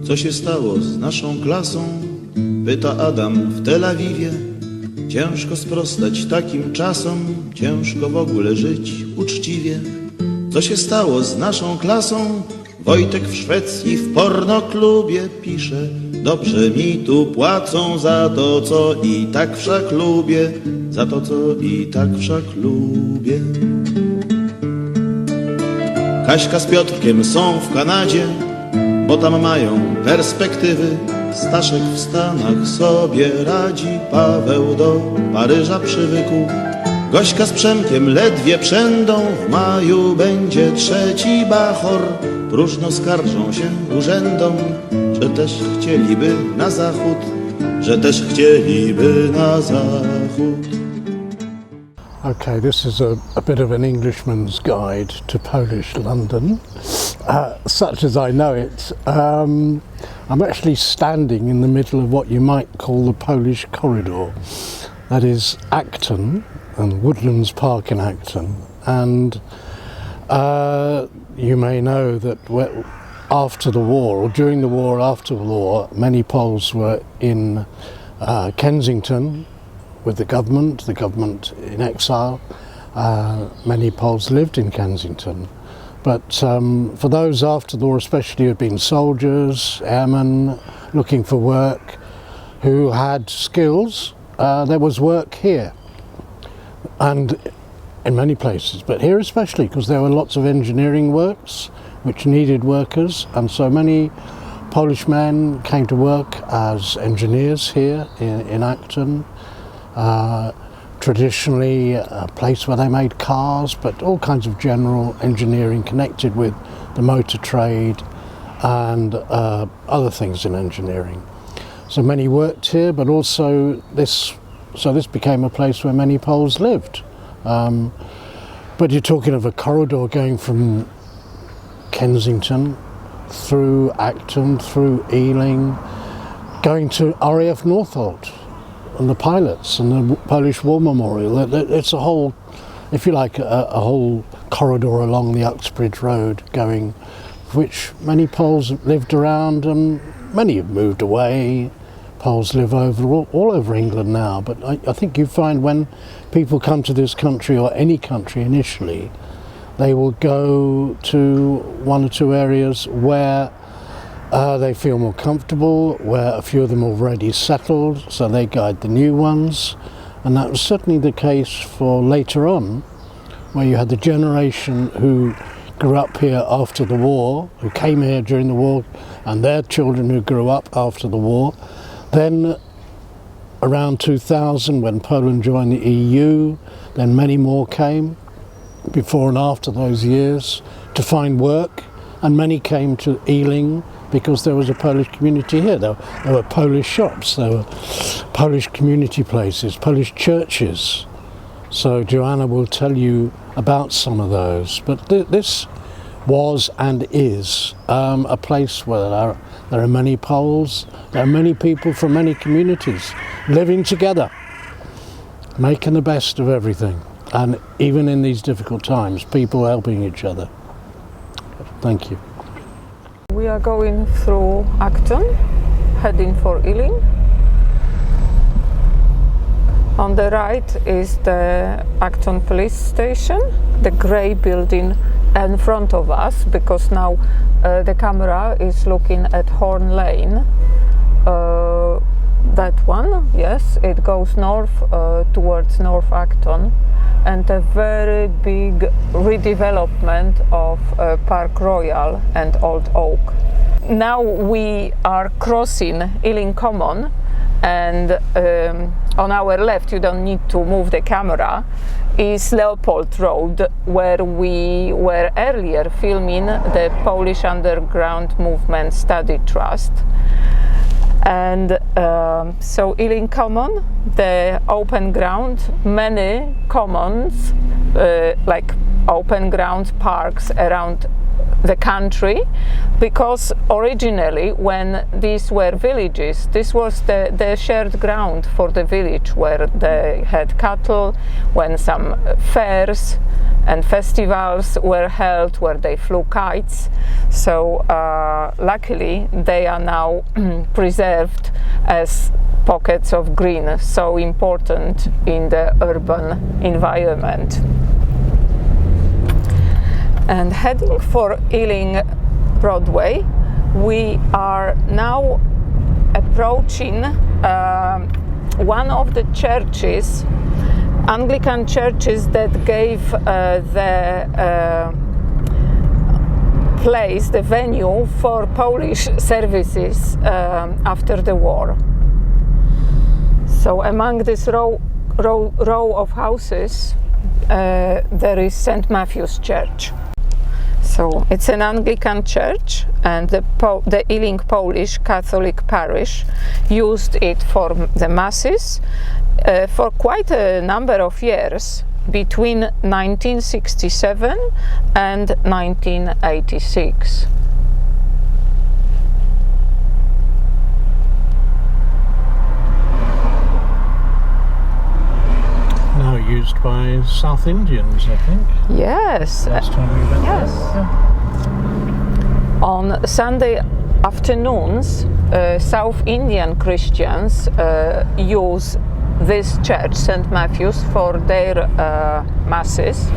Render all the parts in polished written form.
Co się stało z naszą klasą? Pyta Adam w Tel Awiwie. Ciężko sprostać takim czasom, ciężko w ogóle żyć uczciwie. Co się stało z naszą klasą? Wojtek w Szwecji w pornoklubie pisze. Dobrze mi tu płacą za to, co i tak wszak lubię, za to, co i tak wszak lubię. Kaśka z Piotrkiem są w Kanadzie, bo tam mają perspektywy. Staszek w Stanach sobie radzi, Paweł do Paryża przywykł. Gośka z Przemkiem ledwie przędą, w maju będzie trzeci bachor. Próżno skarżą się urzędom, że też chcieliby na zachód, że też chcieliby na zachód. Okay, this is a bit of an Englishman's guide to Polish London, such as I know it. I'm actually standing in the middle of what you might call the Polish corridor. That is Acton and Woodlands Park in Acton. And you may know that after the war, or during the war, after the war, many Poles were in Kensington with the government in exile. Many Poles lived in Kensington. But for those after the war, especially who had been soldiers, airmen, looking for work, who had skills, there was work here. And in many places, but here especially, because there were lots of engineering works which needed workers, and so many Polish men came to work as engineers here in Acton. Traditionally a place where they made cars, but all kinds of general engineering connected with the motor trade and other things in engineering. So many worked here, but also this became a place where many Poles lived. But you're talking of a corridor going from Kensington through Acton, through Ealing, going to RAF Northolt and the pilots and the Polish War Memorial. It's a whole, if you like, a whole corridor along the Uxbridge Road going, which many Poles lived around, and many have moved away. Poles live all over England now, but I think you find when people come to this country, or any country initially, they will go to one or two areas where they feel more comfortable, where a few of them are already settled, so they guide the new ones. And that was certainly the case for later on, where you had the generation who grew up here after the war, who came here during the war, and their children who grew up after the war. Then around 2000, when Poland joined the EU, then many more came before and after those years to find work, and many came to Ealing because there was a Polish community here. There were Polish shops, there were Polish community places, Polish churches. So Joanna will tell you about some of those. But this was and is a place where there are many Poles, there are many people from many communities living together, making the best of everything. And even in these difficult times, people helping each other. Thank you. We are going through Acton, heading for Ealing. On the right is the Acton police station, the grey building in front of us, because now the camera is looking at Horn Lane. That one, yes, it goes north towards North Acton, and a very big redevelopment of Park Royal and Old Oak. Now we are crossing Ealing Common, and on our left, you don't need to move the camera, is Leopold Road, where we were earlier filming the Polish Underground Movement Study Trust. And so Ealing Common, the open ground, many commons, like open ground parks around the country, because originally when these were villages, this was the shared ground for the village, where they had cattle, when some fairs and festivals were held where they flew kites. So luckily they are now preserved as pockets of green, so important in the urban environment. And heading for Ealing Broadway, we are now approaching one of the churches, Anglican churches, that gave the place, the venue for Polish services after the war. So among this row of houses, there is St. Matthew's Church. So it's an Anglican church, and the Ealing Polish Catholic parish used it for the masses for quite a number of years, between 1967 and 1986. Now used by South Indians, I think. Yes. Last time we went Yes. there. Yeah. On Sunday afternoons, South Indian Christians use this church, St. Matthew's, for their masses.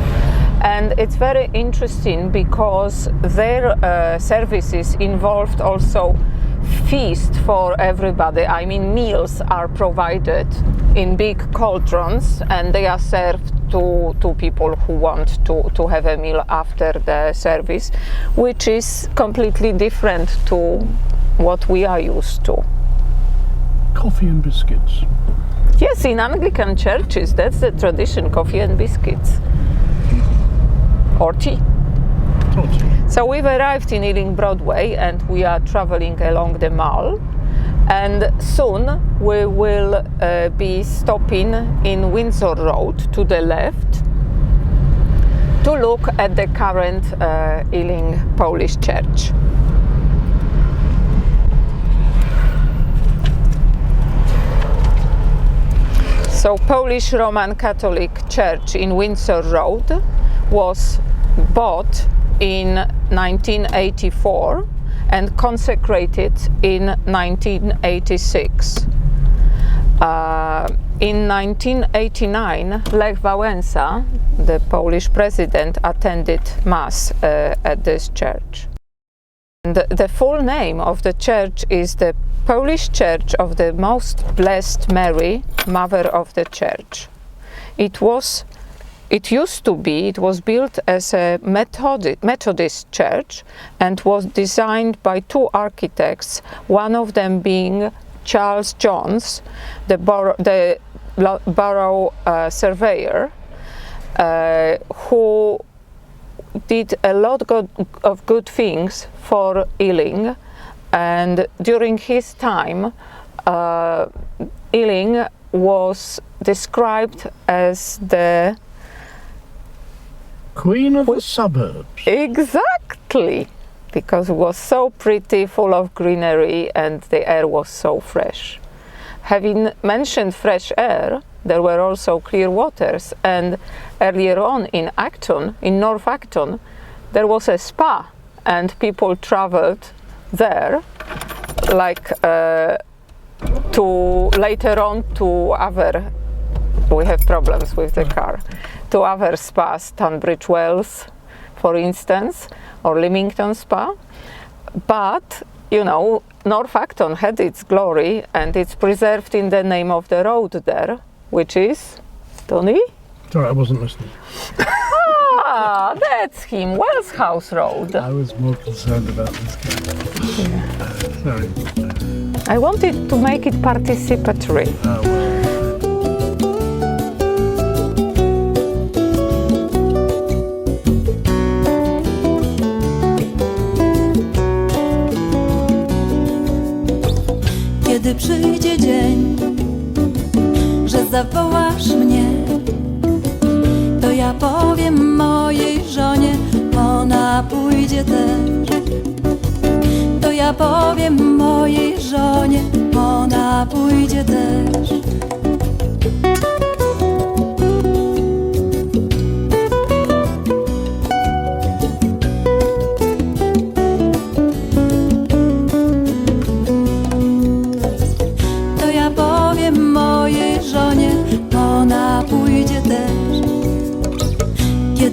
And it's very interesting because their services involved also feast for everybody. I mean, meals are provided in big cauldrons, and they are served to people who want to have a meal after the service, which is completely different to what we are used to. Coffee and biscuits. Yes, in Anglican churches, that's the tradition, coffee and biscuits. Or tea. Totally. So we've arrived in Ealing Broadway and we are traveling along the Mall. And soon we will be stopping in Windsor Road to the left to look at the current Ealing Polish Church. So Polish Roman Catholic Church in Windsor Road was bought in 1984 and consecrated in 1986. In 1989, Lech Wałęsa, the Polish president, attended Mass at this church. And the full name of the church is the Polish Church of the Most Blessed Mary, Mother of the Church. It was built as a Methodist church and was designed by two architects, one of them being Charles Jones, the borough surveyor, who did a lot of good things for Ealing. And during his time, Ealing was described as the Queen of the suburbs. Exactly, because it was so pretty, full of greenery, and the air was so fresh. Having mentioned fresh air, there were also clear waters, and earlier on in Acton, in North Acton, there was a spa, and people traveled there, like later on to other. We have problems with the car. To other spas, Tunbridge Wells, for instance, or Leamington Spa. But, you know, North Acton had its glory, and it's preserved in the name of the road there, which is, Tony? Sorry, I wasn't listening. Ah, that's him, Wells House Road. I was more concerned about this guy. Sorry. I wanted to make it participatory. Oh, well. Kiedy przyjdzie dzień, że zawołasz mnie, to ja powiem mojej żonie, ona pójdzie też. To ja powiem mojej żonie, ona pójdzie też.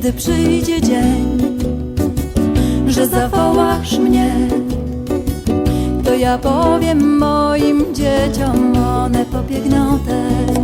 kiedy przyjdzie dzień, że zawołasz mnie, to ja powiem moim dzieciom, one pobiegną też.